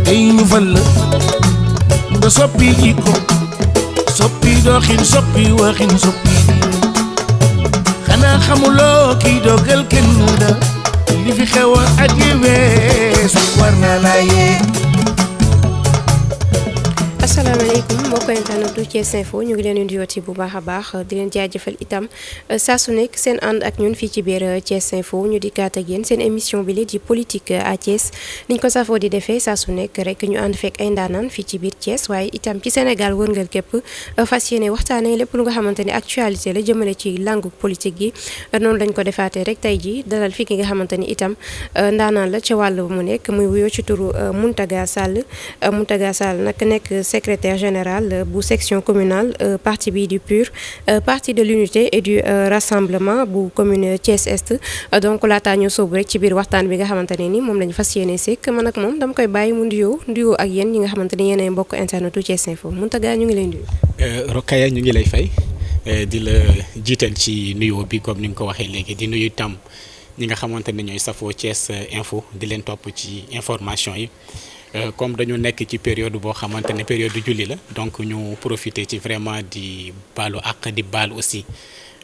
tey ñu fal la nga soppi jikko soppi doxin soppi waxin soppi xanaa xamuloo kii dogal kenn la li fi xewoon at yi weesu war na la yee. asalaamaaleykum mbokk internet du Thiès Info ñu ngi leen di nuyooti bu baax a baax di leen jaajëfal itam saa su nekk seen ànd ak ñun fii ci biir Thiès Info ñu di kaat ak yéen seen émission bi la di politique à Thiès niñ ko safoo di defee saa su nekk rek ñu ànd fekk ay ndaanaan fii ci biir Thiès waaye itam ci Sénégal wërngal képp fas yéene waxtaanee lépp lu nga xamante ni actualité la jëmale ci langue politique gi noonu lañ ko defaatee rek tey ji dalal fii ki nga xamante ni itam ndaanaan la ca wàll mu nekk muy wuyoo ci turu Mountaga Sall nag nekk secrétaire général bu section communale parti bi du PUR parti de l'unité et du rassemblement bu commune Thiès Est donc laataa ñoo sóobu rek ci biir waxtaan bi nga xamante ne ni moom lañu fas yéene sekk man ak moom dama koy bàyyi mu nuyoo ak yéen ñi nga xamante ni yéenay mbokk internetu Thiès Info Mountaga ñu ngi lay nuyu. Rokhaya ñu ngi lay fay di la jiital ci nuyoo bi comme ni nga ko waxee léegi di nuyu tam ñi nga xamante ne ñooy safoo Thiès Info di leen topp ci information yi. Comme dañu nekk ci période boo xamante ne période julli la donc ñu profiter ci vraiment di baalu àq di baal aussi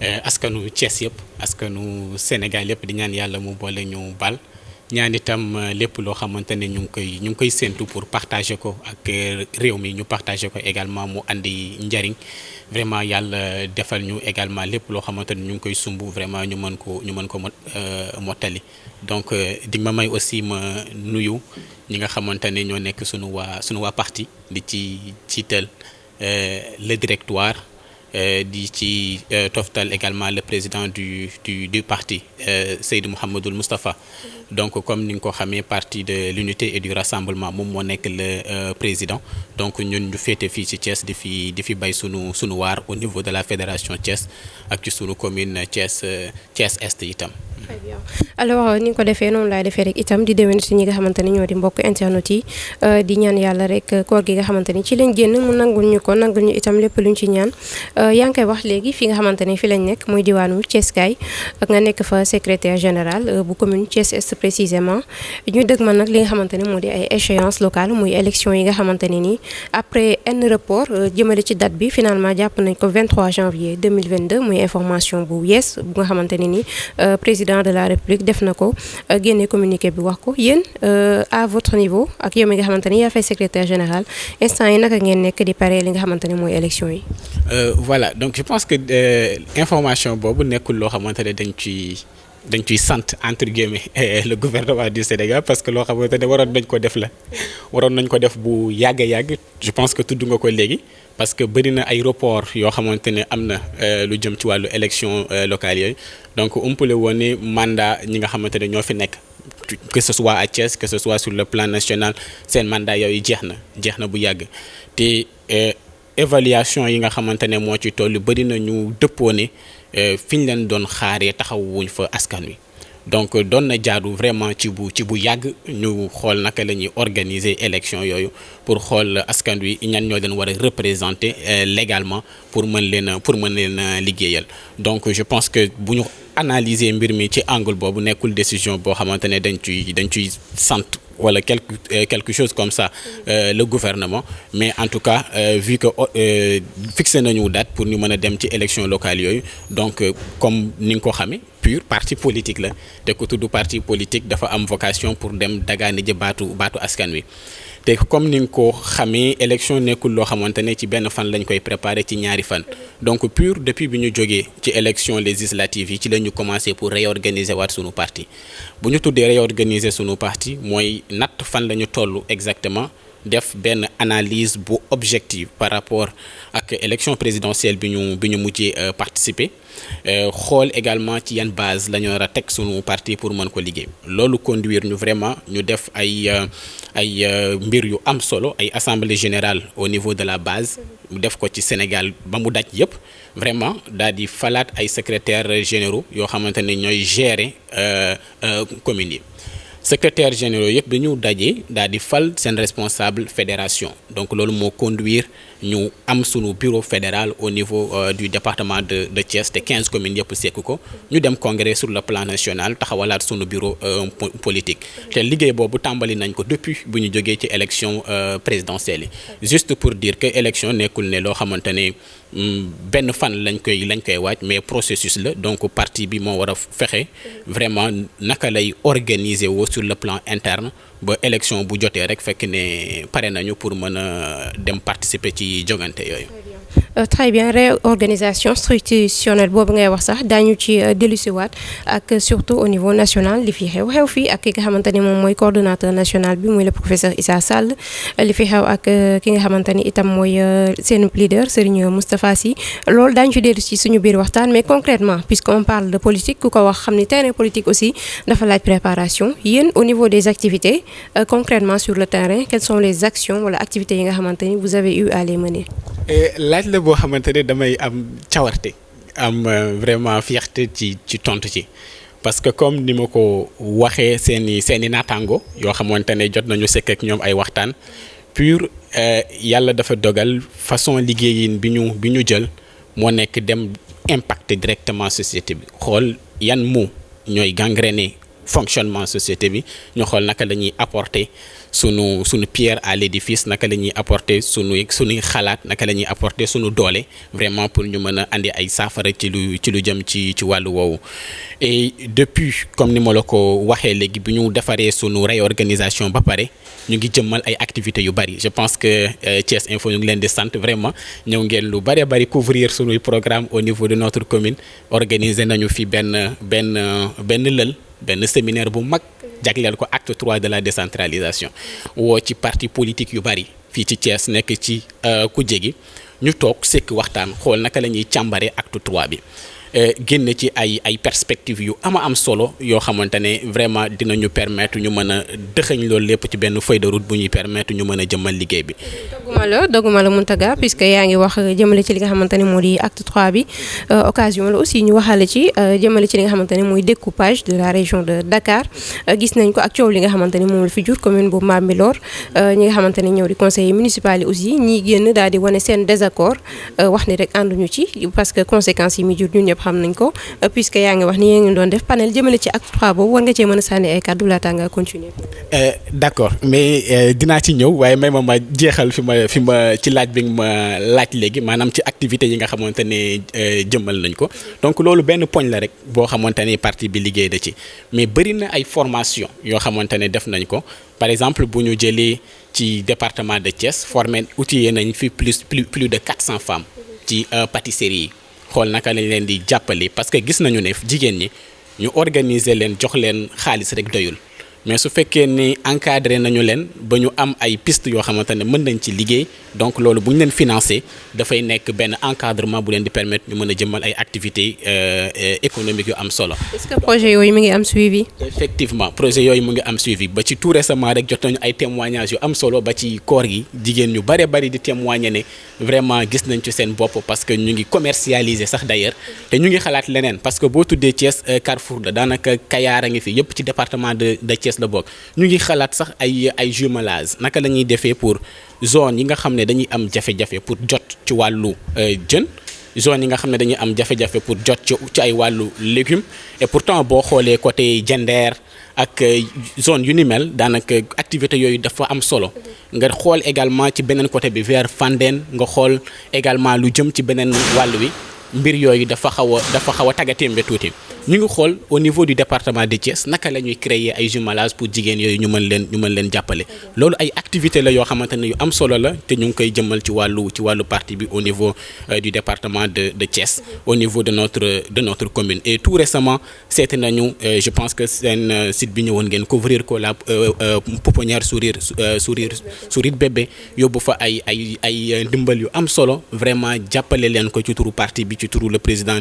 askanu Thiès yëpp askanu Sénégal yëpp di ñaan yàlla mu boole ñu baal ñaan itam lépp loo xamante ne ñu ngi koy séntu pour partager ko ak réew mi ñu partager ko également mu andi njariñ vraiment yàlla defal ñu également lépp loo xamante ne ñu ngi koy sumb vraiment ñu mën ko mottali donc di ma may aussi ma nuyu ñi nga xamante ne ñoo nekk sunu waa parti di ci jiital le directoire di ci toftal également le président du parti Seydou Mouhamadoul Moustapha donc comme ni nga ko xamee parti de l'unité et du rassemblement moom moo nekk le président donc ñun ñu féete fii ci Thiès di fi bay sunu waar au niveau de la fédération Thiès ak ci sunu commune Thiès Est itam. Très bien alors ni nga ko defee noonu laay defee rek itam di déwén si ñi nga xamante ni ñoo di mbokk internet yi di ñaan yàlla rek koor gi nga xamante ni ci lañ génn mu nangul ñu itam lépp luñ ci ñaan yaa ngi koy wax léegi fi nga xamante ni fi lañ nekk muy diwaanu Thiès kaay ak nga nekk fa secrétaire général bu commune Thiès Est précisément ñu dëgg man nag li nga xamante ni moo di ay échéances locales muy élection yi nga xamante ne nii après un report jëmale ci date bi finalement jàpp nañ ko 23 janvier 2022 muy information bu yees bu nga xamante ne nii président de la République def na ko génne communiqué bi wax ko yéen à votre niveau ak yow mi nga xamante ni yaa fay secrétaire général instant yi naka ngeen nekk di pare li nga xamante ni mooy élection yi. Voilà donc je pense que information boobu nekkul loo xamante ne dañ ciy sant entre guillemets le gouvernement du Sénégal parce que loo xamante ne waroon nañ ko def bu yàgg je pense que tudd nga ko léegi parce que bëri na ay report yoo xamante ne am na lu jëm ci wàllu élection locale yooyu donc umpale woon ne mandat ñi nga xamante ne ñoo fi nekk que ce soit à Thiès que ce soit sur le plan national seen mandat yooyu jeex na bu yàgg te évaluation yi nga xamante ne moo ci toll bëri na ñu dëppoo ne fi ñu leen doon xaaree taxawuñ fa askan wi donc doon na jaadu vraiment ci bu yàgg ñu xool naka la ñuy organiser élection yooyu pour xool askan wi ñan ñoo leen war a représenter légalement pour mën leen liggéeyal donc je pense que bu ñu analyser mbir mi ci angle boobu nekkul décision boo xamante ne dañ ciy sant wala quelque chose comme ça le gouvernement mais en tout cas vu que fixé nañu date pour ñu mën a dem ci élection locale yooyu donc comme ni nga ko xamee PUR parti politique la te ku tudd parti politique dafa am vocation pour dem dagaani ji baatu askan wi te comme ni nga ko xamee élection nekkul loo xamante ne ci benn fan lañ koy préparer ci ñaari fan donc PUR depuis bi ñu jógee ci élection législative yi ci la ñu commencé pour réorganiser waat sunu parti bu ñu tuddee réorganiser sunu parti mooy natt fan la ñu toll exactement def benn analyse bu objective par rapport ak élection présidentielle bi ñu mujjee participer xool également ci yan base la ñu war a teg sunu parti pour mën ko liggéey loolu conduire ñu vraiment ñu def ay mbir yu am solo ay assemblée générale au niveau de la base mu def ko ci Sénégal ba mu daj yëpp vraiment daal di falaat ay secrétaires généraux yoo xamante ne ñooy gérer communes yi secrétaire généraux yëpp bi ñu dajee daal di fal seen responsable fédération donc loolu moo conduire ñu am sunu bureau fédéral au niveau du département de Thiès te 15 communes yëpp sekk ko ñu dem congrès sur le plan national taxawalaat sunu bureau politique te liggéey boobu tàmbali nañ ko depuis bu ñu jógee ci élection présidentielle yi juste pour dire que élection nekkul ne loo xamante ne benn fan lañ koy waaj mais processus la donc parti bi moo war a fexe vraiment naka lay organiser woo sur le plan interne ba élection bu jotee rek fekk ne pare nañu pour mën a dem participer ci jogante yooyu. Très bien réorganisation institutionnelle boobu ngay wax sax daañu ci dellusiwaat ak surtout au niveau national li fi xew fii ak ki nga xamante ni moom mooy coordonnateur national bi muy le professeur Issa Sall li fi xew ak ki nga xamante ni itam mooy seen leader Serigne Moustapha Sy loolu daañu ci dellu ci suñu biir waxtaan mais concrètement puisqu'on parle de politique ku ko wax xam ni terrain politique aussi dafa laaj préparation yéen au niveau des activités concrètement sur le terrain quelles sont les actions wala activités yi nga xamante ni vous avez eu à les mener. laaj la boo xamante ne damay am cawarte am vraiment fierté ci tontu ci parce que comme ni ma ko waxee seeni naataango yoo xamante ne jot nañu sekk ak ñoom ay waxtaan pur yàlla dafa dogal façon liggéeyin bi ñu jël moo nekk dem impacter directement société bi xool yan mots ñooy gangréner fonctionnement société bi ñu xool naka la ñuy apporter sunu pierre à l'édifice naka la ñuy apporter sunuy xalaat naka la ñuy apporter sunu doole vraiment pour ñu mën a andi ay saafara ci lu jëm ci wàllu woowu. Et depuis comme ni ma la ko waxee léegi bi ñu defaree sunu réorganisation ba pare ñu ngi jëmmal ay activités yu bari je pense que Thiès Info ñu ngi leen di sant vraiment ñëw ngeen lu bari couvrir sunuy programme au niveau de notre commune organiser nañu fi benn séminaire bu mag jagleel ko acte 3 de la décentralisation woo ci parti politique yu bari fii ci Thiès nekk ci kujje gi ñu toog sekk waxtaan xool naka la ñuy càmbaree acte 3 bi génn ci ay perspectives yu am solo yoo xamante ne vraiment dinañu permettre ñu mën a dëxëñ loolu lépp ci benn feuille de route bu ñuy permettre ñu mën a jëmmal liggéey bi. dogguma la Mountaga puisque yaa ngi wax jëmale ci li nga xamante ne moo di acte 3 bi occasion la aussi ñu waxale ci jëmale ci li nga xamante ne mooy découpage de la région de Dakar gis nañ ko ak coow li nga xamante ne moom la fi jur commune bu Bambilor ñi nga xamante ne ñëw di conseiller municipal yi aussi ñi génn daal di wane seen désaccord wax ni rek ànduñu ci parce que conséquences yi muy jur ñun ñëpp xam nañ ko puisque yaa ngi wax ni yéen ngi doon def panel jëmale ci acte 3 boobu war nga cee mën a sànni ay kàddu laata nga continuer. D'accord mais dinaa ci ñëw waaye may ma jeexal fi ma ci laaj bi nga ma laaj léegi maanaam ci activités yi nga xamante ne jëmmal nañ ko donc loolu benn poñ la rek boo xamante ne parti bi liggéey da ci mais bëri na ay formation yoo xamante ne def nañ ko par exemple bu ñu jëlee ci département de Thiès formé outillé nañ fi plus de 400 femmes ci pâtisserie yi xool naka lañ leen di jàppale parce que gis nañu ne jigéen ñi ñu organiser leen jox leen xaalis rek doyul mais su fekkee ni encadré nañu leen ba ñu am ay piste yoo xamante ne mën nañ ci liggéey donc loolu bu ñu leen financé dafay nekk benn encadrement bu leen di permettre ñu mën a jëmmal ay activités économiques yu am solo. Est-ce que projet yooyu mu ngi am suivi. Effectivement projet yooyu mu ngi am suivi ba ci tout récemment rek jot nañu ay témoignages yu am solo ba ci koor gi jigéen ñu bari di témoigner ne vraiment gis nañ ci seen bopp parce que ñu ngi commercialiser sax d'ailleurs te ñu ngi xalaat leneen parce que boo tuddee Thiès Carrefour la daanaka Kayar a ngi fi yëpp ci département de Thiès la bokk ñu ngi xalaat sax ay jumelage naka la ñuy defee pour zone yi nga xam ne dañuy am jafe-jafe pour jot ci wàllu jën zone yi nga xam ne dañuy am jafe-jafe pour jot ci ay wàllu légumes et pourtant boo xoolee côté Diender ak zone yu ni mel daanaka activité yooyu dafa am solo nga xool également ci beneen côté bi vers Fandène nga xool également lu jëm ci beneen wàll wi mbir yooyu dafa xaw a taggatémbe tuuti ñu ngi xool au niveau du département de Thiès naka la ñuy créer ay jumelage pour jigéen yooyu ñu mën leen jàppale loolu ay activité la yoo xamante ne yu am solo la te ñu ngi koy jëmmal ci wàllu parti bi au niveau du département de Thiès au niveau de notre commune et tout récemment seeti nañu je pense que seen site bi ñëwoon ngeen couvrir ko la pouponnière sourire bébé yóbbu fa ay ndimbal yu am solo vraiment jàppale leen ko ci turu parti bi ci turu le président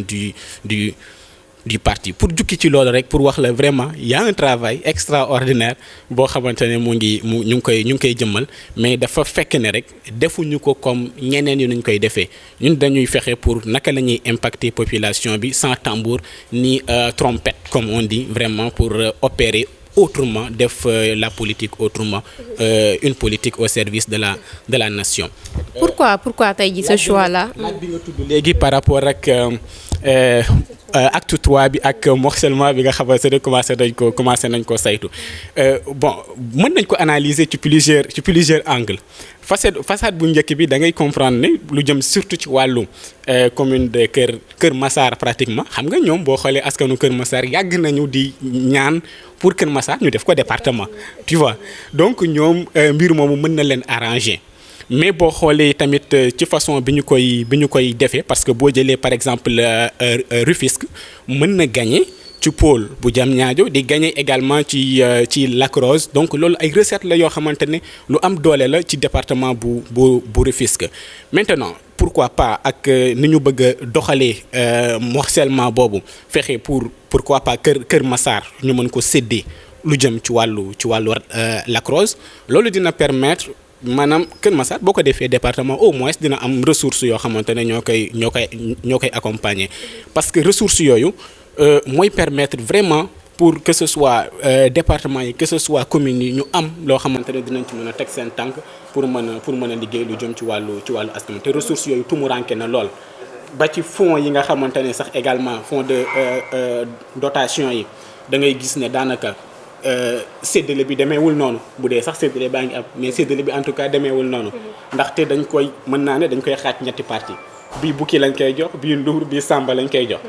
du parti pour jukki ci loolu rek pour wax la vraiment y a un travail extraordinaire boo xamante ne ñu ngi koy jëmmal mais dafa fekk ne rek defuñu ko comme ñeneen yi nuñ koy defee ñun dañuy fexe pour naka la ñuy impacter population bi sans tambour ni trompette comme on dit vraiment pour opérer autrement def la politique autrement une politique au service de la nation. pourquoi tey ji ce choix là. laaj bi nga tudd léegi par rapport ak acte 3 bi ak morcellement bi nga xamante ne commencé nañ ko saytu bon mën nañ ko analyser ci plusieurs angles façade bu njëkk bi da ngay comprendre ne lu jëm surtout ci wàllu commune de Kër Massar pratiquement xam nga ñoom boo xoolee askanu Kër Massar yàgg nañu di ñaan pour Kër Massar ñu def ko département tu vois donc ñoom mbir moomu mën na leen arranger. mais boo xoolee tamit ci façon bi ñu koy defee parce que boo jëlee par exemple Rufisque mën na gagner ci pôle bu Diamniadio di gagner également ci Lac Rose donc loolu ay recettes la yoo xamante ne lu am doole la ci département bu Rufisque. maintenant pourquoi pas ak ni ñu bëgg a doxalee morcellement boobu fexe pourquoi pas Kër Massar ñu mën ko séddee lu jëm ci wàllu Lac Rose loolu dina permettre. maanaam Kër Massar boo ko defee département au moins dina am ressources yoo xamante ne ñoo koy accompagner parce que ressources yooyu mooy permettre vraiment pour que ce soit département yi que ce soit communes yi ñu am loo xamante ne dinañ ci mën a teg seen tànk pour mën a liggéey lu jëm ci wàllu askan te ressources yooyu tumuranke na lool ba ci fonds yi nga xamante ne sax également fonds de dotation yi da ngay gis ne daanaka. séddale bi demeewul noonu bu dee sax séddale baa ngi am mais séddale bi en tout cas demeewul noonu ndaxte dañ koy xaaj ñetti parti bii bukki lañ koy jox bii nduur bii sàmba lañ koy jox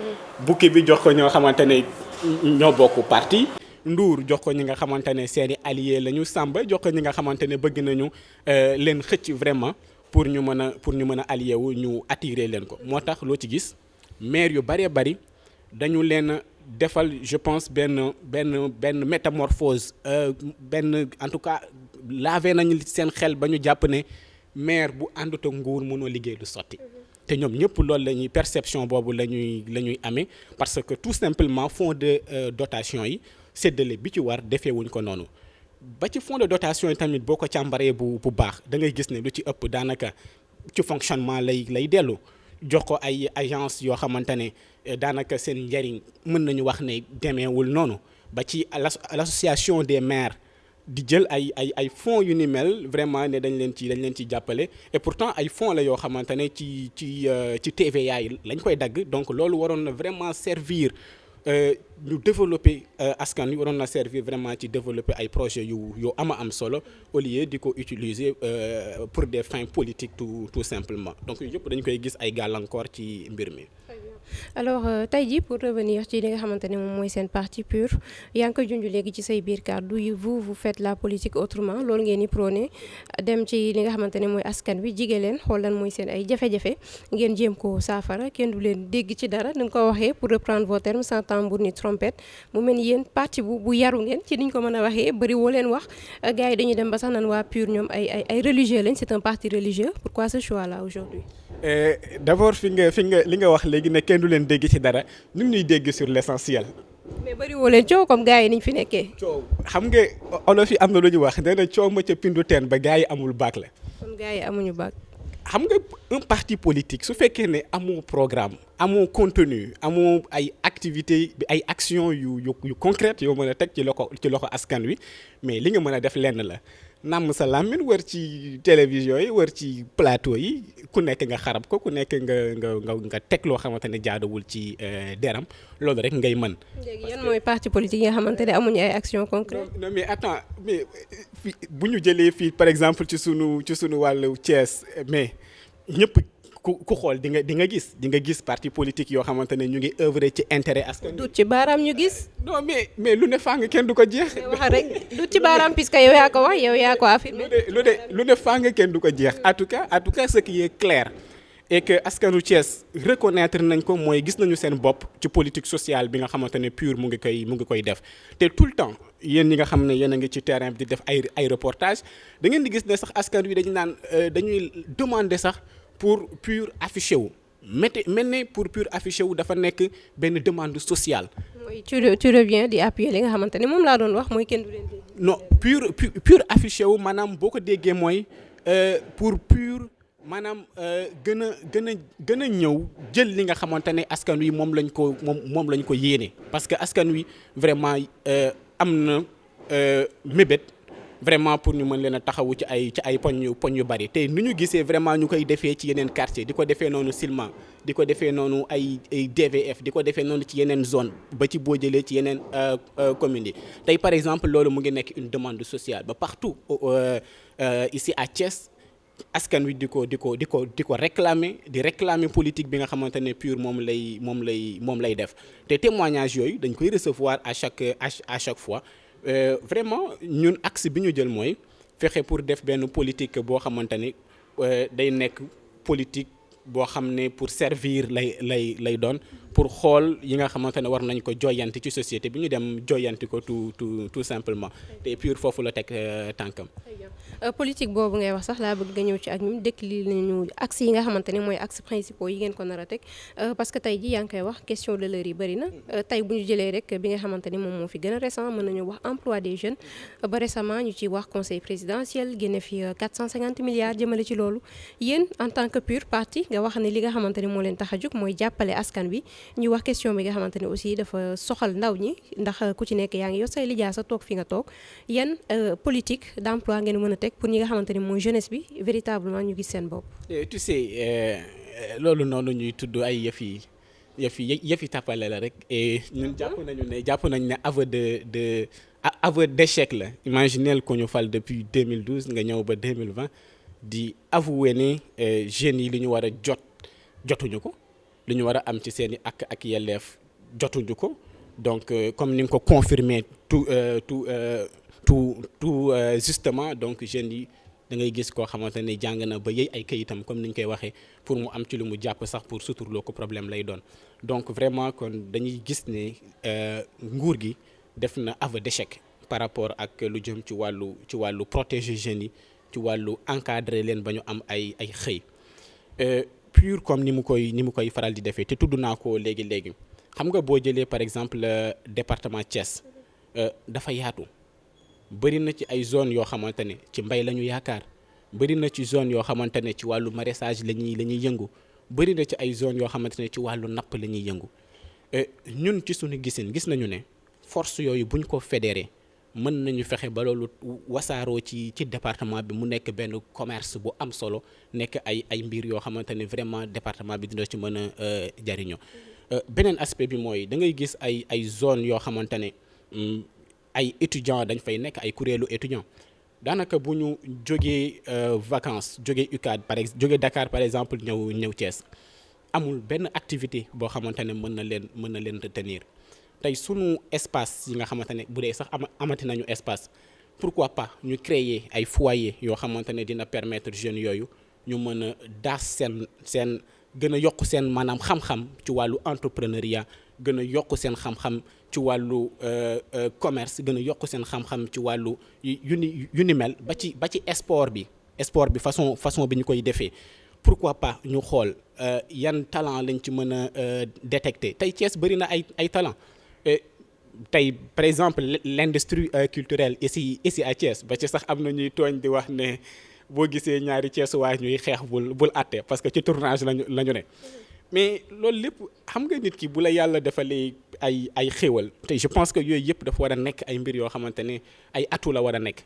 bukki bi jox ko ñoo xamante ne ñoo bokk parti nduur jox ko ñi nga xamante ne seeni alliés lañu sàmba jox ko ñi nga xamante ne bëgg nañu leen xëcc vraiment pour ñu mën a allié wu ñu attirer leen ko moo tax loo ci gis maire yu bëree bëri dañu leen defal je pense benn métamorphose en tout cas lavé nañu seen xel ba ñu jàpp ne maire bu àndut ak nguur mënoo liggéey du sotti te ñoom ñëpp loolu la ñuy perception boobu la ñuy amee parce que tout simplement fonds de dotation yi séddale bi ci war defeewuñ ko noonu ba ci fonds de dotation yi tamit boo ko càmbaree bu baax da ngay gis ne lu ci ëpp daanaka ci fonctionnement lay dellu jox ko ay agence yoo xamante ne daanaka seen njariñ mën nañu wax ne demeewul noonu ba ci l'association des maires di jël ay fonds yu ni mel vraiment ne dañ leen ci jàppale et pourtant ay fonds la yoo xamante ne ci TVA yi lañ koy dagg donc loolu waroon na vraiment servir ñu développer askan wi waroon na servir vraiment ci développer ay projets yu am solo au lieu di ko utiliser pour des fins politiques tout simplement donc yëpp dañ koy gis ay gàllankoor ci mbir mi. alors tey jii pour revenir ci li nga xamante ne moom mooy seen parti PUR yaa ngi koy junj léegi ci say biir kàddu yi vous faites la politique autrement loolu ngeen di prôné dem ci li nga xamante ne mooy askan wi jige leen xool lan mooy seen ay jafe-jafe ngeen jéem ko saafara kenn du leen dégg ci dara ni nga ko waxee pour reprendre vos termes sans tambour ni trompette mu mel ni yéen parti bu yaru ngeen ci niñ ko mën a waxee bëri woo leen wax gars yi dañuy dem ba sax nan waa PUR ñoom ay religieux lañ c'est un parti religieux pourquoi ce choix là aujourd'hui d'abord fi nga li nga wax léegi ne kenn du leen dégg ci dara ñu ngi ñuy dégg sur l'essentiel. mais bëri woo leen coow comme gars yi niñ fi nekkee. coow xam nga olof yi am na lu ñu wax nee na coow ma ca pindu teen ba gars yi amul bac la. kon gars yi amuñu bac. xam nga un parti politique su fekkee ne amoo programme amoo contenu amoo ay activités ay actions yu concrètes yoo mën a teg ci loxo askan wi mais li nga mën a def lenn la. namm sa làmmiñ wër ci télévision yi wër ci plateau yi ku nekk nga xarab ko ku nekk nga teg loo xamante ne jaaduwul ci deram loolu rek ngay mën. léegi yan mooy parti politique yi nga xamante ne amuñu ay actions concrètes. non mais attends mais bu ñu jëlee fii par exemple ci sunu wàllu Thiès mais ñëpp ku xool di nga gis parti politique yoo xamante ne ñu ngi œuvrer ci intérêt askan. du ci baaraam ñu gis. non mais lu ne fàng kenn du ko jeex. wax rek du ci baaraam puisque yow yaa ko wax yow yaa ko affirmé. lu ne fàng kenn du ko jeex en tout cas ce qui est clair et que askanu Thiès reconnaître nañ ko mooy gis nañu seen bopp ci politique sociale bi nga xamante ne PUR mu ngi koy def te tout le temps yéen ñi nga xam ne yéen a ngi ci terrain bi di def ay reportage da ngeen di gis ne sax askan wi dañuy demander sax pour PUR affiché wu mel ne pour PUR affiché wu dafa nekk benn demande sociale. mooy tu reviens di appuyer li nga xamante ne moom laa doon wax mooy kenn du leen dégg. non PUR affiché wu maanaam boo ko déggee mooy pour PUR maanaam gën a ñëw jël li nga xamante ne askan wi moom lañ ko yéene parce que askan wi vraiment am na mébét vraiment pour ñu mën leen a taxawu ci ay poñ yu bari te nu ñu gisee vraiment ñu koy defee ci yeneen quartier di ko defee noonu Silema di ko defee noonu ay DVF di ko defee noonu ci yeneen zone ba ci boo jëlee ci yeneen communes yi tey par exemple loolu mu ngi nekk une demande sociale ba partout ici à Thiès askan wi di ko réclamer politique bi nga xamante ne PUR moom lay def te témoignage yooyu dañ koy recevoir à chaque fois. Vraiment ñun axe bi ñu jël mooy fexe pour def benn politique boo xamante ni day nekk politique boo xam ne pour servir lay doon pour xool yi nga xamante ne war nañ ko joyanti ci société bi ñu dem joyanti ko tout simplement te PUR foofu la teg tànkam. politique boobu ngay wax sax laa bëgg nga ñëw ci ak ñun décliné nañu axe yi nga xamante ne mooy axe principaux yi ngeen ko nar a teg parce que tey ji yaa ngi koy wax question de l'heure yi bëri na tey bu ñu jëlee rek bi nga xamante ni moom moo fi gën a récent mën nañu wax emploi des jeunes ba récemment ñu ci wax conseil présidentiel génne fi 450 milliards jëmale ci loolu yéen en tant que PUR parti nga wax ne li nga xamante ni moo leen tax a jóg mooy jàppale askan bi ñu wax question bi nga xamante ni aussi dafa soxal ndaw ñi ndax ku ci nekk yaa ngi yor say lijaasa toog fi nga toog yan politique d'emploi ngeen mën a teg pour ñi nga xamante ni mooy jeunesse bi véritablement ñu gis seen bopp. tu sais loolu noonu ñuy tudd ay yëfi tapale la rek et ñun jàpp nañu ne aveu d'échec la imaginez ko ñu fal depuis 2012 nga ñëw ba 2020 di avouer ne jeunes yi li ñu war a jotuñu ko li ñu war a am ci seen i ak yelleef jotuñu ko donc comme ni nga ko confirmer tout justement donc jeunes yi da ngay gis koo xamante ne jàng na ba yëy ay kayitam comme ni ñu koy waxee pour mu am ci lu mu jàpp sax pour suturloo ko problème lay doon donc vraiment kon dañuy gis ne nguur gi def na aveu d'échec par rapport ak lu jëm ci wàllu protéger jeunes yi ci wàllu encadrer leen ba ñu am ay xëy PUR comme ni mu koy faral di defee te tudd naa ko léegi xam nga boo jëlee par exemple département Thiès dafa yaatu bëri na ci ay zones yoo xamante ne ci mbay la ñu yaakaar bëri na ci zone yoo xamante ne ci wàllu maraîchage la ñuy yëngu bëri na ci ay zones yoo xamante ne ci wàllu napp la ñuy yëngu ñun ci suñu gis nañu ne force yooyu buñ ko fédéré mën nañu fexe ba loolu wasaaroo ci département bi mu nekk benn commerce bu am solo nekk ay mbir yoo xamante ne vraiment département bi dina ci mën a jariñoo beneen aspect bi mooy da ngay gis ay zone yoo xamante ne ay étudiants dañ fay nekk ay kuréelu étudiants daanaka bu ñu jógee vacances jógee UCAD jógee Dakar par exemple ñëw Thiès amul benn activité boo xamante ne mën na leen retenir tey sunu espace yi nga xamante ne bu dee sax amati nañu espace pourquoi pas ñu créer ay foyer yoo xamante ne dina permettre jeunes yooyu ñu mën a daas seen gën a yokk seen maanaam xam-xam ci wàllu entrepreneuriat gën a yokk seen xam-xam ci wàllu commerce gën a yokk seen xam-xam ci wàllu yu ni mel ba ci sport bi façon bi ñu koy defee pourquoi pas ñu xool yan talent lañ ci mën a détecter tey Thiès bëri na ay talent tey par exemple l'industrie culturelle ici à Thiès ba ci sax am na ñuy tooñ di wax ne boo gisee ñaari Thiès waay ñuy xeex bul àtte parce que ci tournage lañu ne mais loolu lépp xam nga nit ki bu la yàlla defalee ay xéewal tey je pense que yooyu yëpp dafa war a nekk ay mbir yoo xamante ne ay atout la war a nekk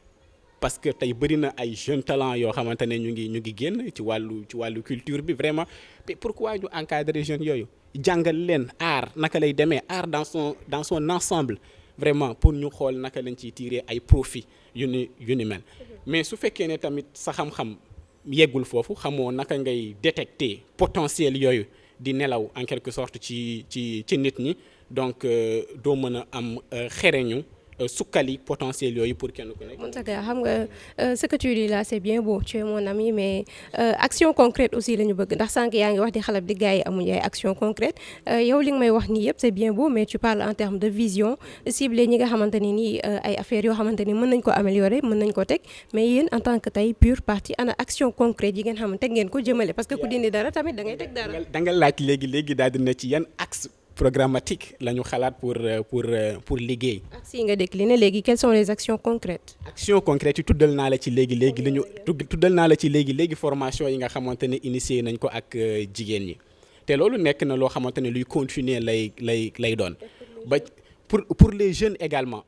parce que tey bëri na ay jeunes talents yoo xamante ne ñu ngi génn ci wàllu culture bi vraiment mais pourquoi ñu encadrer jeunes yooyu jàngal leen art naka lay demee art dans son ensemble vraiment pour ñu xool naka lañ ciy tirer ay profit yu ni mel mais su fekkee ne tamit sa xam-xam yeggul foofu xamoo naka ngay détecter potentiel yooyu di nelaw en quelque sorte ci nit ñi donc doo mën a am xereñu sukkali potentiel yooyu pour kenn ku nekk. Mountaga xam nga ce que tu dis là c'est bien beau tu es mon ami mais action concrète aussi la ñu bëgg ndax sànq yaa ngi wax di xalab di gars yi amuñu ay action concrète yow li nga may wax nii yëpp c'est bien beau mais tu parles en termes de vision ciblé ñi nga xamante ni nii ay affaires yoo xamante ni mën nañ ko améliorer mën nañ ko teg mais yéen en tant que tey PUR parti ana action concrète yi ngeen xam teg ngeen ko jëmale parce que ku dindi dara tamit da ngay teg dara. da nga laaj léegi daal dina ci yan axe programmatique la ñu xalaat pour liggéey. axes yi nga décliné léegi quelles sont les actions concrètes. actions concrètes yi tuddal naa la ci léegi formation yi nga xamante ne initié nañ ko ak jigéen ñi te loolu nekk na loo xamante ne luy continuer lay doon ba pour les jeunes également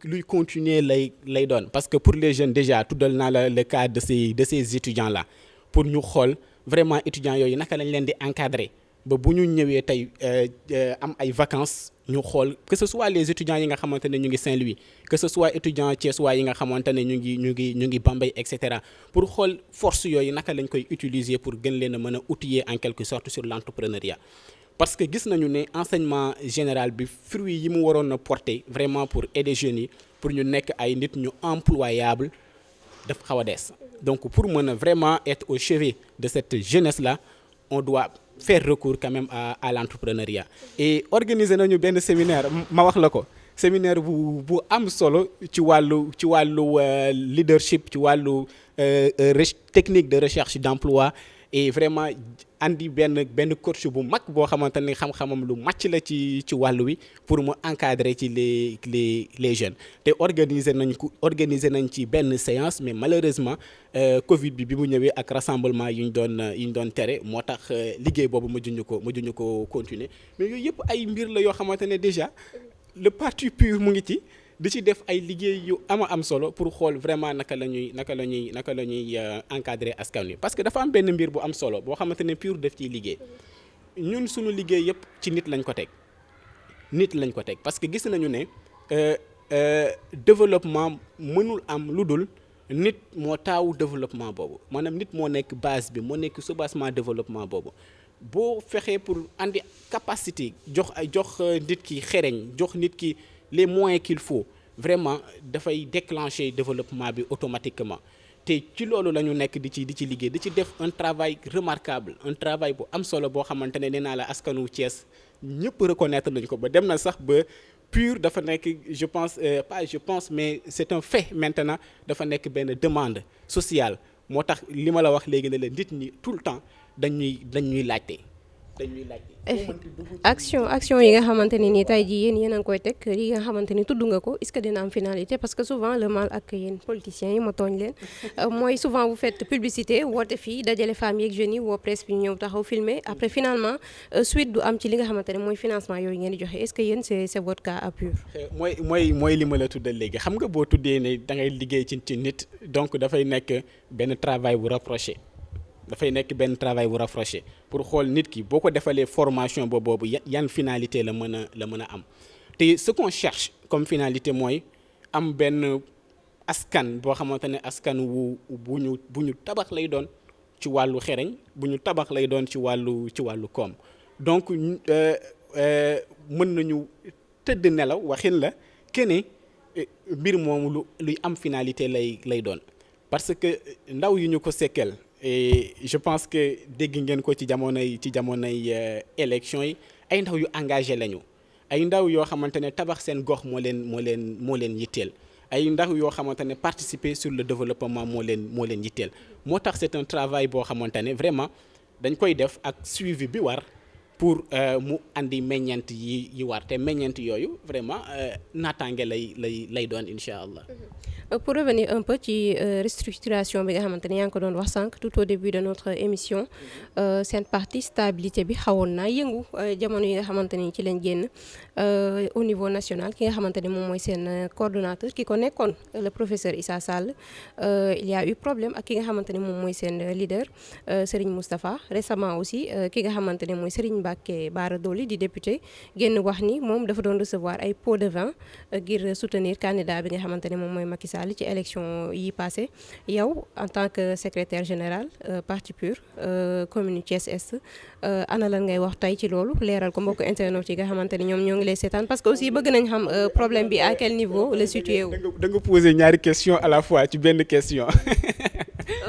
luy continuer lay doon parce que pour les jeunes déjà tuddal naa la le cas de ces étudiants là pour ñu xool vraiment étudiants yooyu naka lañ leen di encadrer ba bu ñu ñëwee tey am ay vacances ñu xool que ce soit les étudiants yi nga xamante ne ñu ngi Saint-Louis que ce soit étudiants Thiessois yi nga xamante ne ñu ngi Bambey et cetera pour xool force yooyu naka lañ koy utiliser pour gën leen a mën a outiller en quelque sorte sur l'entrepreneuriat. Parce que gis nañu ne enseignement général bi fruit yi mu waroon a porter vraiment pour aider jeunes yi pour ñu nekk ay nit ñu employable dafa xaw a des donc pour mën a vraiment être au chevet de cette jeunesse là on doit faire recours quand même à l'entrepreneuriat et organiser nañu benn séminaire ma wax la ko séminaire bu am solo ci wàllu leadership ci wàllu technique de recherche d'emploi et vraiment andi benn coach bu mag boo xamante ni xam-xamam lu màcc la ci wàllu wi pour mu encadrer ci les jeunes te organiser nañ ci benn séance mais malheureusement Covid bi mu ñëwee ak rassemblement yi ñu doon tere moo tax liggéey boobu mujjuñu ko continuer mais yooyu yëpp ay mbir la yoo xamante ne déjà le parti PUR mu ngi ci di ci def ay liggéey yu am solo pour xool vraiment naka la ñuy encadrer askan wi parce que dafa am benn mbir bu am solo boo xamante ne PUR def ciy liggéey ñun suñu liggéey yëpp ci nit lañ ko teg parce que gis nañu ne développement mënul am lu dul nit moo taawu développement boobu maanaam nit moo nekk base bi moo nekk soubassement développement boobu boo fexee pour andi capacité jox nit ki xereñ jox nit ki les moyens qu'il faut vraiment dafay déclencher développement bi automatiquement te ci loolu la ñu nekk di ci liggéey di ci def un travail remarquable un travail bu am solo boo xamante ne nee naa la askanu Thiès ñëpp reconnaître nañu ko ba dem na sax ba PUR dafa nekk je pense mais c'est un fait maintenant dafa nekk benn demande sociale moo tax li ma la wax léegi ne la nit ñi tout le temps dañuy laajte. action yi nga xamante ne nii tey jii yéen a ngi koy teg yi nga xamante ni tudd nga ko est-ce que dina am finalité parce que souvent le mal ak yéen politiciens yi ma tooñ leen mooy souvent vous faites publicité woote fii dajale femmes yeeg jeunes yi woo presse bi ñëw taxaw filmer après finalement suite du am ci li nga xamante ne mooy financement yooyu ngeen di joxe est-ce que yéen c'est votre cas à PUR. mooy li ma la tuddal léegi xam nga boo tuddee ne da ngay liggéey ci nit donc dafay nekk benn travail bu rapproché. Pour xool nit ki boo ko defalee formation boobu yan finalité la mën a am te ce qu'on cherche comme finalité mooy am benn askan boo xamante ne askan bu ñu tabax lay doon ci wàllu xereñ bu ñu tabax lay doon ci wàllu koom donc mën nañu tëdd nelaw waxin la kene mbir moomu luy am finalité lay doon parce que ndaw yu ñu ko sekkal et je pense que dégg ngeen ko ci jamonoy élection yi ay ndaw yu engagé lañu ay ndaw yoo xamante ne tabax seen gox moo leen yitteel ay ndaw yoo xamante ne participer sur le développement moo leen yitteel moo tax c'est un travail boo xamante ne vraiment dañ koy def ak suivi bi war pour mu andi meññeent yi war te meññeent yooyu vraiment naataange lay doon incha allah. Pour revenir un peu ci restructuration bi nga xamante ne yaa ngi ko doon wax sànq tout au début de notre émission seen partie stabilité bi xawoon naa yëngu jamono yi nga xamante ni ci lañ génn au niveau national ki nga xamante ne moom mooy seen coordonnateur ki ko nekkoon le professeur Issa Sall il y a eu problème ak ki nga xamante ne moom mooy seen leader Serigne Moustapha récemment aussi ki nga xamante ne mooy Serigne Mbacké Bara Dolly di député génn wax ni moom dafa doon recevoir ay pots de vin ngir soutenir candidat bi nga xamante ne moom mooy Macky Sall ci élection yi passé yow en tant que secrétaire général parti PUR commune Thiès Est ana lan ngay wax tey ci loolu leeral ko mbokk internet yi nga xamante ni ñoom ñoo ngi lay seetaan parce que aussi bëgg nañ xam problème bi à quel niveau le situé wu. da nga poser ñaari question à la fois ci benn question.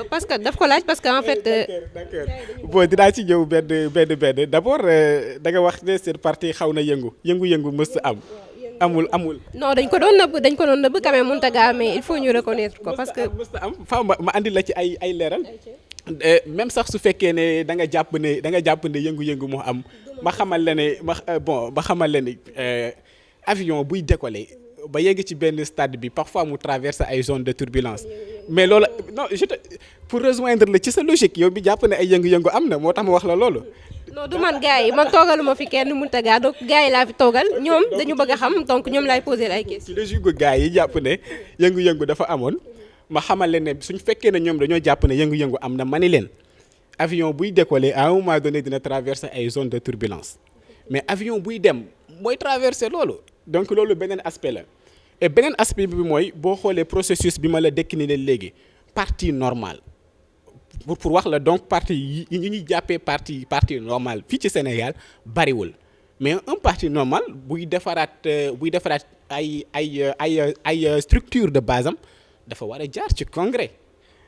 parce que daf ko laaj parce que en fait. d'accord bon dinaa ci ñëw benn d'abord da nga wax ne seen parti xaw na yëngu mës am. amul non dañ ko doon nëbb quand même Mountaga mais il faut ñu reconnaître ko parce que mës am faaw ma andi la ci ay leeral même sax su fekkee ne da nga jàpp ne yëngu moo am ma xamal la ne avion buy décoller ba yegg ci benn stade bi parfois mu traverse ay zone de turbulence mais loolu non pour rejoindre la ci sa logique yow bi jàpp ne ay yëngu am na moo tax ma wax la loolu non du man gars yi man toogaluma fi kenn Mountaga donc gars yi laa fi toogal ñoom dañu bëgg a xam donc ñoom laay poser ay questions. ci la juge gars yi jàpp ne yëngu-yëngu dafa amoon ma xamal leen ne suñ fekkee ne ñoom dañoo jàpp ne yëngu-yëngu am na mani leen avion buy décoller à un moment donné dina traverser ay zone de turbulence mais avion buy dem mooy traverser loolu donc loolu beneen aspect la et beneen aspect bi mooy boo xoolee processus bi ma la décliné léegi partie normale pour wax la donc parti yi ñuy jàppee parti normal fii ci Sénégal bariwul mais un parti normal buy defaraat ay structure de base am dafa war a jaar ci congrès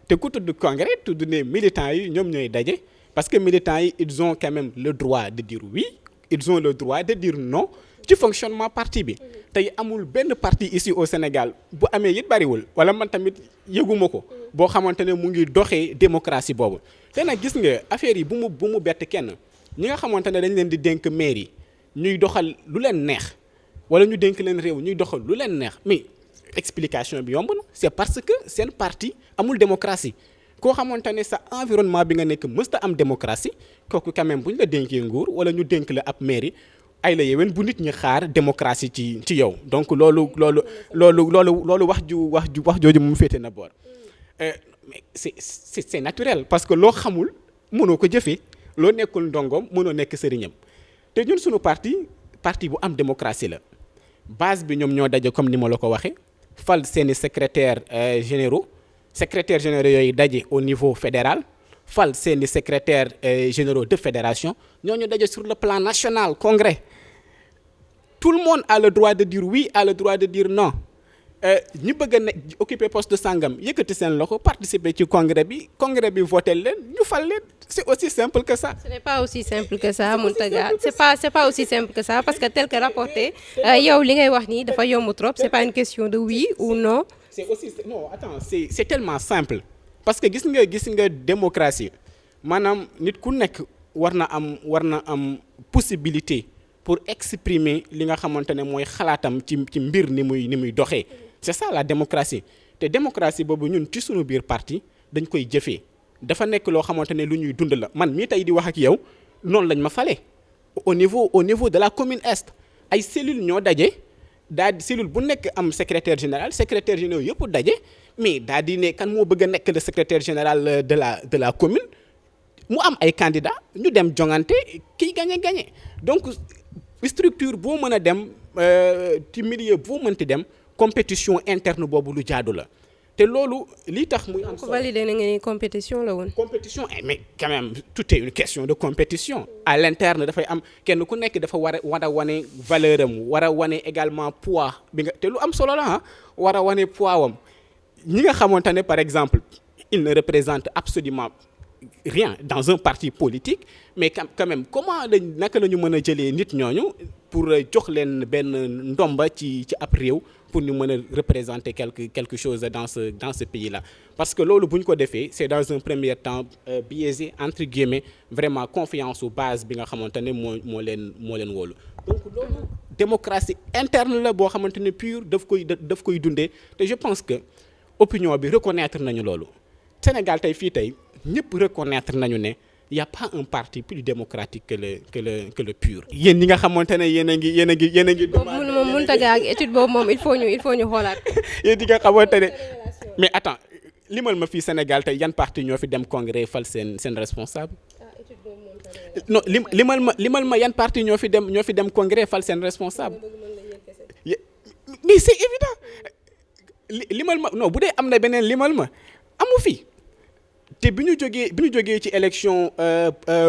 te ku tudd congrès tudd ne militants yi ñoom ñooy daje parce que militants yi ils ont quand même le droit de dire oui ils ont le droit de dire non ci fonctionnement parti bi tey amul benn parti ici au Sénégal bu amee it bariwul wala man tamit yëguma ko boo xamante ne mu ngi doxee démocratie boobu te nag gis nga affaire yi bu mu bett kenn ñi nga xamante ne dañ leen di dénk maire yi ñuy doxal lu leen neex wala ñu dénk leen réew ñuy doxal lu leen neex mais explication bi yomb na c'est parce que seen parti amul démocratie koo xamante ne sa environnement bi nga nekk mësta am démocratie kooku quand même bu ñu la dénkee nguur wala ñu dénk la ab maire yi ay la yéwén bu nit ñi xaar démocratie ci yow donc loolu wax jooju mu féete na boor mais c'est naturel parce que loo xamul mënoo ko jëfee loo nekkul ndongoom mënoo nekk sëriñam te ñun suñu parti bu am démocratie la base bi ñoom ñoo daje comme ni ma la ko waxee fal seeni secrétaires généraux yooyu daje au niveau fédéral fal seeni secrétaires généraux de fédération ñooñu daje sur le plan national congrès tout le monde a le droit de dire oui a le droit de dire non ñi bëgg a occuper poste de sangam yëkkati seen loxo participer ci congrès bi voté leen ñu fal leen c'est aussi simple que ça. Ce n'est pas aussi simple que ça Mountaga c'est pas aussi simple que ça parce que tel que rapporté yow li ngay wax nii dafa yomb trop c'est pas une question de oui ou non. c'est tellement simple parce que gis nga démocratie maanaam nit ku nekk war na am possibilité pour exprimer li nga xamante ne mooy xalaatam ci mbir ni muy doxee c'est ça la démocratie te démocratie boobu ñun ci suñu biir parti dañ koy jëfee dafa nekk loo xamante ne lu ñuy dund la man mii tey di wax ak yow noonu lañ ma fale au niveau de la commune est ay cellules ñoo daje daal di cellule bu nekk am secrétaire général yëpp daje mais daal di ne kan moo bëgg a nekk le secrétaire général de la commune mu am ay candidats ñu dem jongante kiy gagné donc structure boo mën a dem ci milieu boo mënti dem compétition interne boobu lu jaadu la te loolu li tax muy am solo validé na nga ni compétition la woon. compétition mais quand même tout est une question de compétition à l'interne dafay am kenn ku nekk dafa war a wane valeur am war a wane également poids bi nga te lu am solo la war a wane poids wam ñi nga xamante ne par exemple il ne représente absolument rien dans un parti politique mais quand même naka la ñu mën a jëlee nit ñooñu pour jox leen benn ndomba ci ab réew pour ñu mën a représenter quelque chose dans ce pays là parce que loolu bu ñu ko defee c'est dans un premier temps biaisé entre guillemets vraiment confiance su base bi nga xamante ne moo leen wóolu donc loolu démocratie interne la boo xamante ne pure daf koy dundee te je pense que opinion bi reconnaître nañu loolu Sénégal tey ñëpp reconnaître nañu ne y a pas un parti plus démocratique que le pur. yéen ñi nga xamante ne yéen a ngi. moom Mountaga ak étude boobu moom il faut ñu xoolaat. yéen ñi nga xamante ne mais attends limal ma fii Sénégal tey yan parti ñoo fi dem congrès fal seen responsable. non limal ma yan parti ñoo fi dem congrès fal seen responsable. mais c'est évident limal ma non bu dee am na beneen limal ma amu fi. te bi ñu jógee ci élection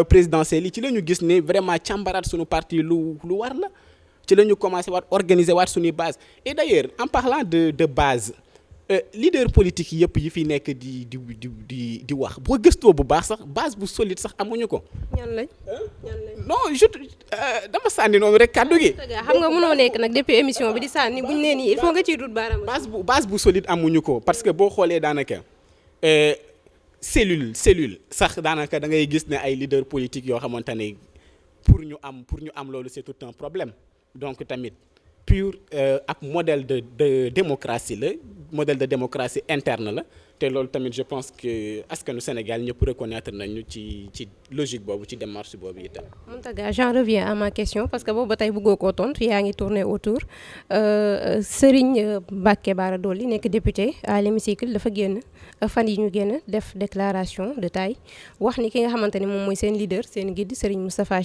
présidentielle yi ci la ñu gis ne vraiment càmbaraat suñu parti lu war la ci la ñu commencé waat organiser waat suñuy base et d'ailleurs en parlant de base leader politique yëpp yi fi nekk di wax boo gëstoo bu baax sax base bu solide sax amuñu ko. ñan lañ. non dama sànni noonu rek kàddu gi. xam nga mënoo nekk nag depuis émission bi di sànni buñ nee nii il faut nga ciy dut baaraam. base bu solide amuñu ko parce que boo xoolee daanaka. cellule sax daanaka da ngay gis ne ay leader politique yoo xamante ne pour ñu am loolu c'est tout un problème donc tamit pur ak modèle de démocratie la modèle de démocratie interne la te loolu tamit je pense que askanu Sénégal ñëpp reconnaître nañu ci logique boobu ci démarche boobu itam. Mountaga, j'en reviens à ma question parce que boobu ba tey bëggoo koo tontu yaa ngi tourner autour Serigne Mbacké Bara Dolly nekk député à l'hémicycle dafa génn fan yi ñu génn def déclaration de taille wax ni ki nga xamante ni moom mooy seen leader seen guide Serigne Moustapha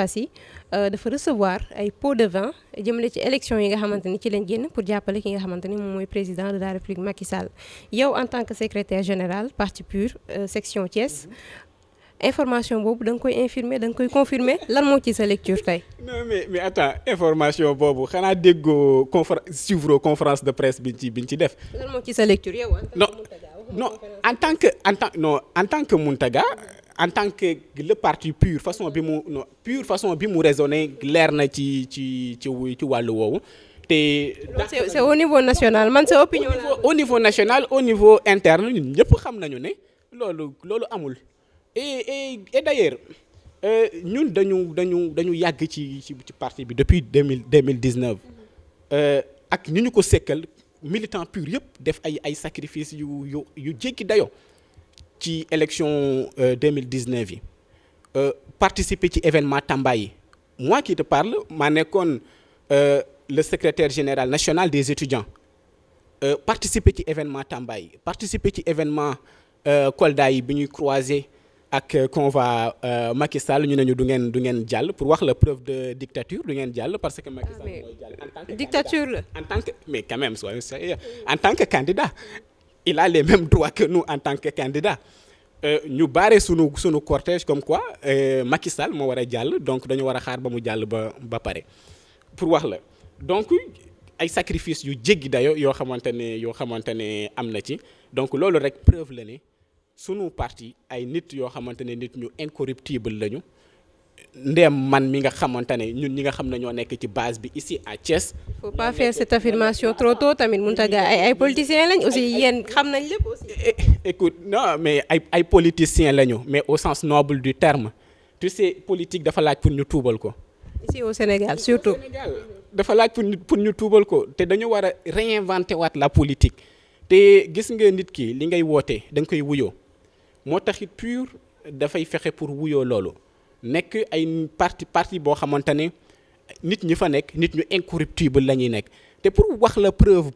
Sy dafa recevoir ay pots de vin jëmale ci élection yi nga xamante ni ci lañ génn pour jàppale ki nga xamante ni moom mooy président de la République Macky Sall. yow en tant que secrétaire général parti PUR section Thiès information boobu da nga koy infirmer da nga koy confirmer lan moo ci sa lecture tey. non mais attends information boobu xanaa déggoo suivre conférence de presse biñ ci def. lan moo ci sa lecture yow. non en tant que Mountaga en tant que le parti PUR façon bi mu raisonné leer na ci wàllu woowu. c'est au niveau national man sa opinion au niveau national au niveau interne ñun ñëpp xam nañu ne loolu amul et d'ailleurs ñun dañu yàgg ci parti bi depuis 2019 ak ñu ko sekkal militant PUR yëpp def ay sacrifices yu jéggi dayo ci élection 2019 yi participer ci événement Tamba yi moi qui te parle maa nekkoon le secrétaire général national des étudiants participer ci événement Tamba yi participer ci événement Kolda yi bi ñuy croiser ak convoi Macky Sall ñu ne ñu du ngeen jàll pour wax la preuve de dictature du ngeen jàll parce que Macky Sall mooy jàll en tant que dictature la en tant que mais quand même soyons sérieux en tant que candidat il a les mêmes droits que nous en tant que candidat ñu baare sunu cortège comme quoi Macky Sall moo war a jàll donc dañu war a xaar ba mu jàll ba pare pour wax la donc ay sacrifice yu jéggi dayo yoo xamante ne am na ci donc loolu rek preuve la ne sunu parti ay nit yoo xamante ne nit ñu incorruptible lañu ndéem man mi nga xamante ne ñun ñi nga xam ne ñoo nekk ci base bi ici à Thiès. faut pas faire cette affirmation trop tôt tamit Mountaga ay politiciens lañ aussi yéen xam nañ lépp aussi. écoute non mais ay politiciens lañu mais au sens noble du terme tu sais politique dafa laaj pour ñu tuubal ko. ici au Sénégal surtout. dafa laaj pour ñu tuubal ko te dañu war a réinventer waat la politique te gis nga nit ki li ngay woote da nga koy wuyoo moo taxit PUR dafay fexe pour wuyoo loolu nekk ay parti boo xamante ne nit ñi fa nekk nit ñu incorruptible la ñuy nekk te pour wax la preuve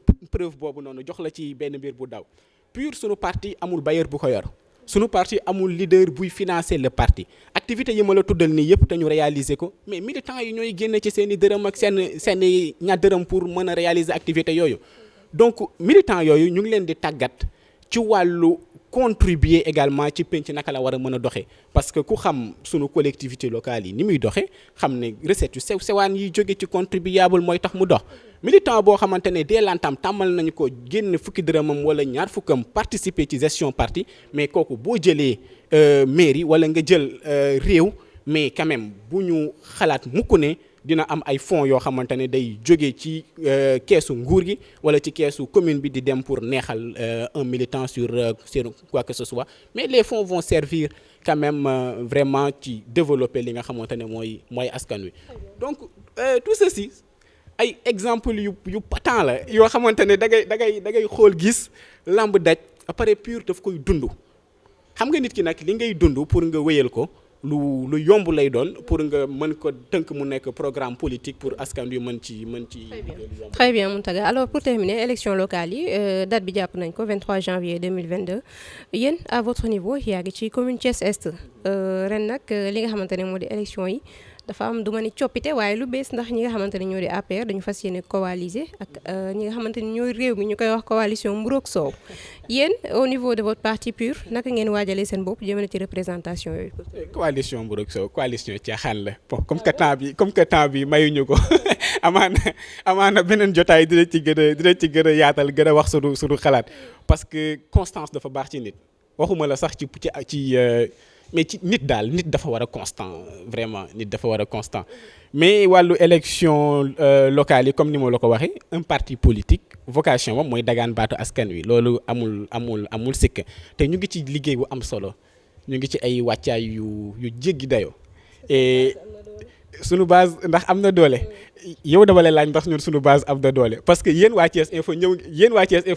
boobu noonu jox la ci benn mbir bu daw PUR sunu parti amul bailleur bu ko yor sunu parti amul leader buy financer le parti activité yi ma la tuddal nii yëpp te ñu réaliser ko mais militants yi ñooy génne ci seen i dërëm ak seen i ñaar dërëm pour mën a réaliser activité yooyu donc militants yooyu ñu ngi leen di tàggat ci wàllu contribuer également ci penc naka la war a mën a doxee parce que ku xam sunu collectivité locale yi ni muy doxee xam ne recette yu sewaan yi jóge ci contribuable mooy tax mu dox militant boo xamante ne dès l'entame tàmmal nañu ko génn fukki dërëmam wala ñaar fukkam participer ci gestion parti mais kooku boo jëlee mairie wala nga jël réew mais quand même bu ñu xalaat mukk ne dina am ay fonds yoo xamante ne day jóge ci keesu nguur gi wala ci keesu commune bi di dem pour neexal un militant sur quoi que ce soit mais les fonds vont servir quand même vraiment ci développer li nga xamante ne mooy askan wi donc tout ceci ay exemple yu patent la yoo xamante ne da ngay xool gis lamb daj après PUR daf koy dund xam nga nit ki nag li ngay dund pour nga wéyal ko lu yomb lay doon pour nga mën ko tënk mu nekk programme politique pour askan wi mën ci très bien Mountaga alors pour terminer élection locale yi date bi jàpp nañ ko 23 janvier 2022 yéen à votre niveau yaa ngi ci commune Thiès Est ren nag li nga xamante ne moo di élection yi dafa am du ma ni coppite waaye lu bees ndax ñi nga xamante ne ñoo di APR dañu fas yéene coaliser ak ñi nga xamante ni ñooy réew mi ñu koy wax coalition Mburoog Soow yéen au niveau de votre parti PUR naka ngeen waajalee seen bopp jëmale ci représentation yooyu. coalition Mburoog Soow coalition caaxaan la bon comme que temps bi mayuñu ko amaana beneen jotaay dina ci gën a yaatal gën a wax sunu xalaat parce que constance dafa baax ci nit waxuma la sax ci mais ci nit dafa war a constant vraiment nit dafa war a constant mais wàllu élection locale yi comme ni ma la ko waxee un parti politique vocation moom mooy dagaan baatu askan wi loolu amul sikk te ñu ngi ci liggéey bu am solo ñu ngi ci ay wàccaay yu jéggi dayoo et sunu base ndax am na doole yow dama lay laaj ndax ñun sunu base am na doole parce que yéen waa Thiès Info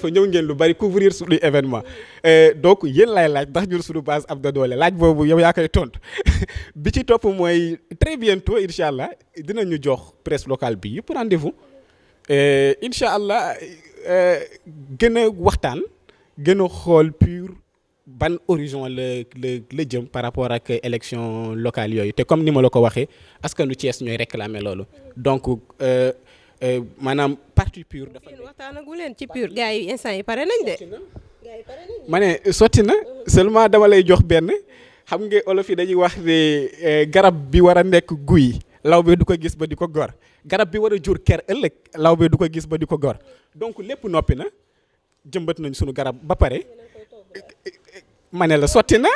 ñëw ngeen lu bari couvrir suñu événement donc yéen lay laaj ndax ñun sunu base am na doole laaj boobu yow yaa koy tontu bi ci topp mooy très bientôt incha allah dinañu jox presse locale bi yëpp rendez-vous incha allah gën a waxtaan gën a xool pur ban horizon la jëm par rapport ak élection locale yooyu te comme ni ma la ko waxee askanu Thiès ñooy réclamer loolu donc maanaam parti pur dafa waxtaanagu leen ci pur gars yi instant yi pare nañ de. ma ne sotti na seulement dama lay jox benn xam nga olof yi dañuy wax ne garab bi war a nekk guy law bi du ko gis ba di ko gor garab bi war a jur ker ëllëg law bi du ko gis ba di ko gor donc lépp noppi na jëmbat nañ sunu garab ba pare ma ne la sotti na.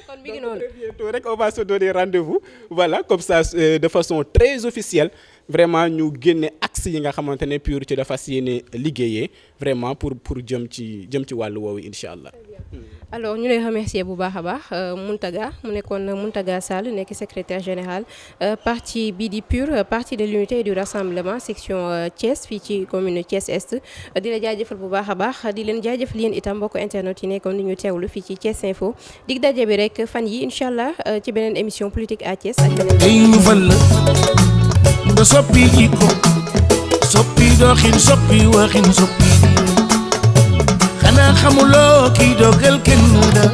kon mi ngi noonu bientôt rek on va se donner rendez-vous voilà comme ça de façon très officielle vraiment ñu génne axe yi nga xamante ne PUR ci dafa yéene liggéeyee vraiment pour jëm ci wàllu woowu incha allah. alors ñu lay remercier bu baax a baax Mountaga mu nekkoon Mountaga Sall nekk secrétaire général parti bii di PUR parti de l'unité et du rassemblement section Thiès fii ci commune Thiès Est di la jaajëfal bu baax a baax di leen jaajëfal yéen itam mbokk internet yi nekkoon di ñu teewlu fii ci Thiès Info dig daje bi rek fan yi incha allah ci beneen émission politique à Thiès ak beneen nga soppi jikko soppi doxin soppi waxin soppi xanaa xamuloo kii dogal kenn la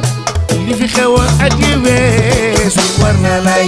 li fi xew at yi weesu war na laa